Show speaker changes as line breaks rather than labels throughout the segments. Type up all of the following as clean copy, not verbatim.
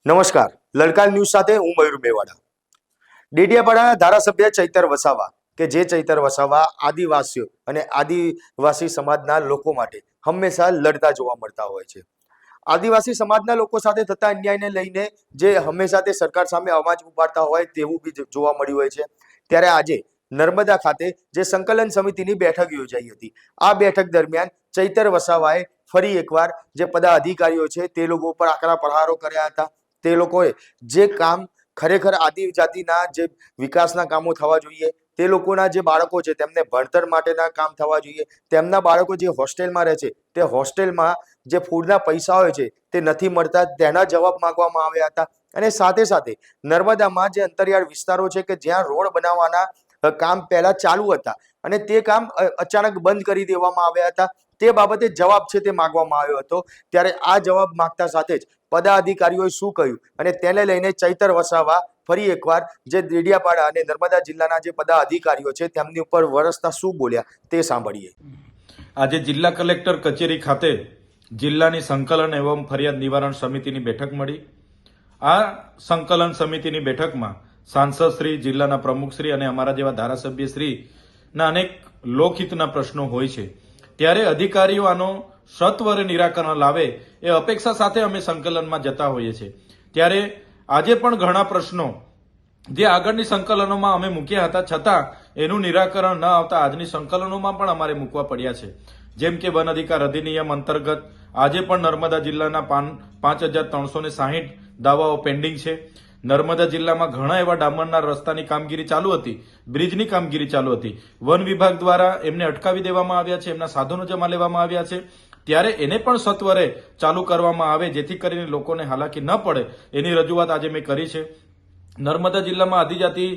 નમસ્કાર, લડકા ન્યૂઝ સાથે હું મયુર મેવાડા। ડેડિયાપાડાના ધારાસભ્ય ચૈતર વસાવા કે જે ચૈતર વસાવા આદિવાસીઓ અને આદિવાસી સમાજના લોકો માટે હંમેશા લડતા જોવા મળતા હોય છે। આદિવાસી સમાજના લોકો સાથે થતા અન્યાયને લઈને જે હંમેશા તે સરકાર સામે અવાજ ઉપાડતા હોય તેવું બી જોવા મળ્યું હોય છે। ત્યારે આજે નર્મદા ખાતે જે સંકલન સમિતિની બેઠક યોજાઈ હતી, આ બેઠક દરમિયાન ચૈતર વસાવાએ ફરી એકવાર જે પદાધિકારીઓ છે તે લોકો ઉપર આકરા પ્રહારો કર્યા હતા। તે લોકોએ જે કામ ખરેખર આદિજાતિના જે વિકાસના કામો થવા જોઈએ, તે લોકોના જે બાળકો છે તેમને ભણતર માટેના કામ થવા જોઈએ, તેમના બાળકો જે હોસ્ટેલમાં રહે છે તે હોસ્ટેલમાં જે ફૂડના પૈસા હોય છે તે નથી મળતા, તેના જવાબ માંગવામાં આવ્યા હતા। અને સાથે સાથે નર્મદામાં જે અંતરિયાળ વિસ્તારો છે કે જ્યાં રોડ બનાવવાના કામ પહેલા ચાલુ હતા અને તે કામ અચાનક બંધ કરી દેવામાં આવ્યા હતા, તે બાબતે જવાબ છે તે માંગવામાં આવ્યો હતો। ત્યારે આ જવાબ માંગતા સાથે જ પદાધિકારીઓએ શું કહ્યું અને તેને લઈને ચૈતર વસાવા ફરી એકવાર જે ડેડિયાપાડા અને નર્મદા જિલ્લાના જે પદાધિકારીઓ છે તેમની ઉપર વરસતા શું બોલ્યા તે સાંભળીએ।
આજે જિલ્લા કલેક્ટર કચેરી ખાતે જિલ્લાની સંકલન એવં ફરિયાદ નિવારણ સમિતિની બેઠક મળી। આ સંકલન સમિતિની બેઠકમાં સાંસદશ્રી, જિલ્લાના પ્રમુખશ્રી અને અમારા જેવા ધારાસભ્યશ્રીના અનેક લોકહિતના પ્રશ્નો હોય છે, ત્યારે અધિકારીઓ આનો સત્વરે નિરાકરણ લાવે એ અપેક્ષા સાથે અમે સંકલનમાં જતા હોઈએ છીએ। ત્યારે આજે પણ ઘણા પ્રશ્નો જે આગળની સંકલનોમાં અમે મૂક્યા હતા છતાં એનું નિરાકરણ ન આવતા આજની સંકલનોમાં પણ અમારે મૂકવા પડ્યા છે। જેમ કે વન અધિકાર અધિનિયમ અંતર્ગત આજે પણ નર્મદા જિલ્લાના 5360 દાવાઓ પેન્ડિંગ છે। નર્મદા જિલ્લામાં ઘણા એવા ડામરના રસ્તાની કામગીરી ચાલુ હતી, બ્રિજની કામગીરી ચાલુ હતી, વન વિભાગ દ્વારા એમને અટકાવી દેવામાં આવ્યા છે, એમના સાધનો જમા લેવામાં આવ્યા છે, ત્યારે એને પણ સત્વરે ચાલુ કરવામાં આવે જેથી કરીને લોકોને હાલાકી ન પડે એની રજૂઆત આજે મેં કરી છે। નર્મદા જિલ્લામાં આદિજાતિ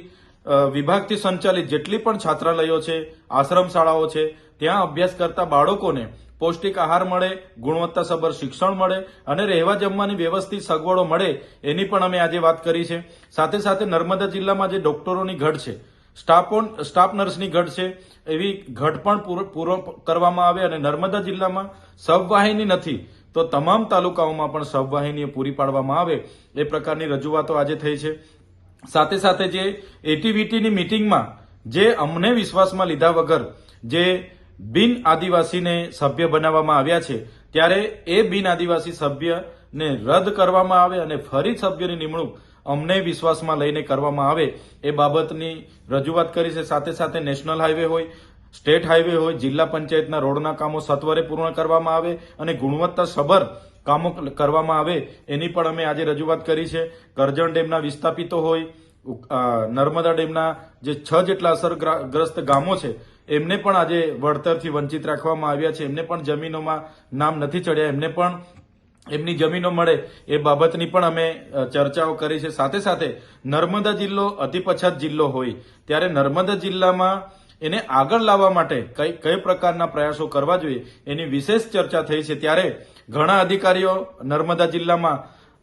વિભાગથી સંચાલિત જેટલી પણ છાત્રાલયો છે, આશ્રમ શાળાઓ છે, ત્યાં અભ્યાસ કરતા બાળકોને પૌષ્ટિક આહાર મળે, ગુણવત્તાસભર શિક્ષણ મળે અને રહેવા જમવાની વ્યવસ્થિત સગવડો મળે એની પણ અમે આજે વાત કરી છે। સાથે સાથે નર્મદા જિલ્લામાં જે ડોક્ટરોની ઘટ છે, સ્ટાફ નર્સની ઘટ છે, એવી ઘટ પણ પૂરો કરવામાં આવે અને નર્મદા જિલ્લામાં સબવાહિની નથી તો તમામ તાલુકાઓમાં પણ સબવાહિનીઓ પૂરી પાડવામાં આવે એ પ્રકારની રજૂઆતો આજે થઈ છે। સાથે સાથે જે એટીવીટીની મિટિંગમાં જે અમને વિશ્વાસમાં લીધા વગર જે બિન આદિવાસીને સભ્ય બનાવવામાં આવ્યા છે, ત્યારે એ બિન આદિવાસી સભ્યને રદ કરવામાં આવે અને ફરી સભ્યની નિમણૂક અમને વિશ્વાસમાં લઈને કરવામાં આવે એ બાબતની રજૂઆત કરી છે। સાથે સાથે નેશનલ હાઈવે હોય, સ્ટેટ હાઈવે હોય, જિલ્લા પંચાયતના રોડના કામો સત્વરે પૂર્ણ કરવામાં આવે અને ગુણવત્તાસભર કામો કરવામાં આવે એની પણ અમે આજે રજૂઆત કરી છે। કરજણ ડેમના વિસ્થાપિતો હોય, નર્મદા ડેમના જે 6 જેટલા અસરગ્રસ્ત ગામો છે એમને પણ આજે વળતરથી વંચિત રાખવામાં આવ્યા છે, એમને પણ જમીનોમાં નામ નથી ચડ્યા, એમને પણ એમની જમીનો મળે એ બાબતની પણ અમે ચર્ચાઓ કરી છે। સાથે સાથે નર્મદા જિલ્લો અતિ પછાત જિલ્લો હોય ત્યારે નર્મદા જિલ્લામાં એને આગળ લાવવા માટે કઈ પ્રકારના પ્રયાસો કરવા જોઈએ એની વિશેષ ચર્ચા થઈ છે। ત્યારે ઘણા અધિકારીઓ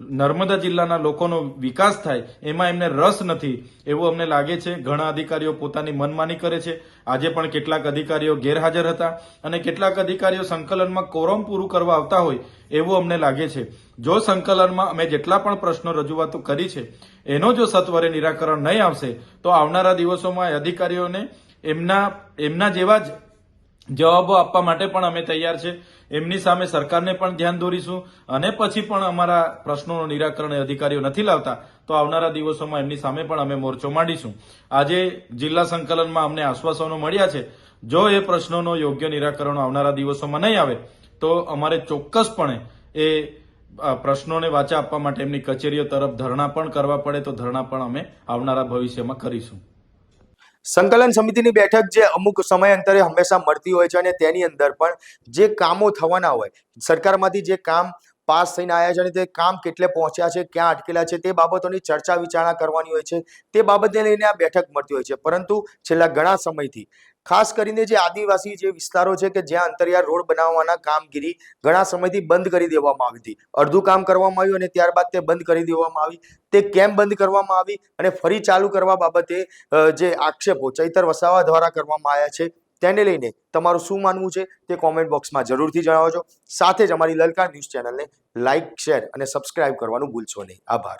નર્મદા જિલ્લાના લોકોનો વિકાસ થાય એમાં એમને રસ નથી એવું અમને લાગે છે। ઘણા અધિકારીઓ પોતાની મનમાની કરે છે। આજે પણ કેટલાક અધિકારીઓ ગેરહાજર હતા અને કેટલાક અધિકારીઓ સંકલનમાં કોરમ પૂરું કરવા આવતા હોય એવું અમને લાગે છે। જો સંકલનમાં અમે જેટલા પણ પ્રશ્નો રજૂઆતો કરી છે એનો જો સત્વરે નિરાકરણ નહીં આવશે તો આવનારા દિવસોમાં અધિકારીઓને એમના જેવા જ જવાબો આપવા માટે પણ અમે તૈયાર છે। એમની સામે સરકારને પણ ધ્યાન દોરીશું અને પછી પણ અમારા પ્રશ્નોનું નિરાકરણ અધિકારીઓ નથી લાવતા તો આવનારા દિવસોમાં એમની સામે પણ અમે મોરચો માંડીશું। આજે જિલ્લા સંકલનમાં અમને આશ્વાસનો મળ્યા છે, જો એ પ્રશ્નોનો યોગ્ય નિરાકરણ આવનારા દિવસોમાં નહીં આવે તો અમારે ચોક્કસપણે એ પ્રશ્નોને વાચા આપવા માટે એમની કચેરીઓ તરફ ધરણા પણ કરવા પડે તો ધરણા પણ અમે આવનારા ભવિષ્યમાં કરીશું।
સંકલન સમિતિની બેઠક જે અમુક સમય અંતરે હંમેશા મળતી હોય છે અને તેની અંદર પણ જે કામો થવાના હોય, સરકારમાંથી જે કામ પાસ થઈને આવ્યા છે અને તે કામ કેટલે પહોંચ્યા છે, ક્યાં અટકેલા છે તે બાબતોની ચર્ચા વિચારણા કરવાની હોય છે, તે બાબતને લઈને આ બેઠક મળતી હોય છે। પરંતુ છેલ્લા ઘણા સમયથી ખાસ કરીને જે આદિવાસી જે વિસ્તારો છે કે જ્યાં અંતરિયાળ રોડ બનાવવાના કામગીરી ઘણા સમયથી બંધ કરી દેવામાં આવી હતી, અડધું કામ કરવામાં આવ્યું અને ત્યારબાદ તે બંધ કરી દેવામાં આવી। તે કેમ બંધ કરવામાં આવી અને ફરી ચાલુ કરવા બાબતે જે આક્ષેપો ચૈતર વસાવા દ્વારા કરવામાં આવ્યા છે તેને લઈને તમારું શું માનવું છે તે કોમેન્ટ બોક્સમાં જરૂરથી જણાવજો. સાથે જ અમારી લલકાર ન્યૂઝ ચેનલને લાઇક, શેર અને સબસ્ક્રાઇબ કરવાનું ભૂલશો નહીં. આભાર.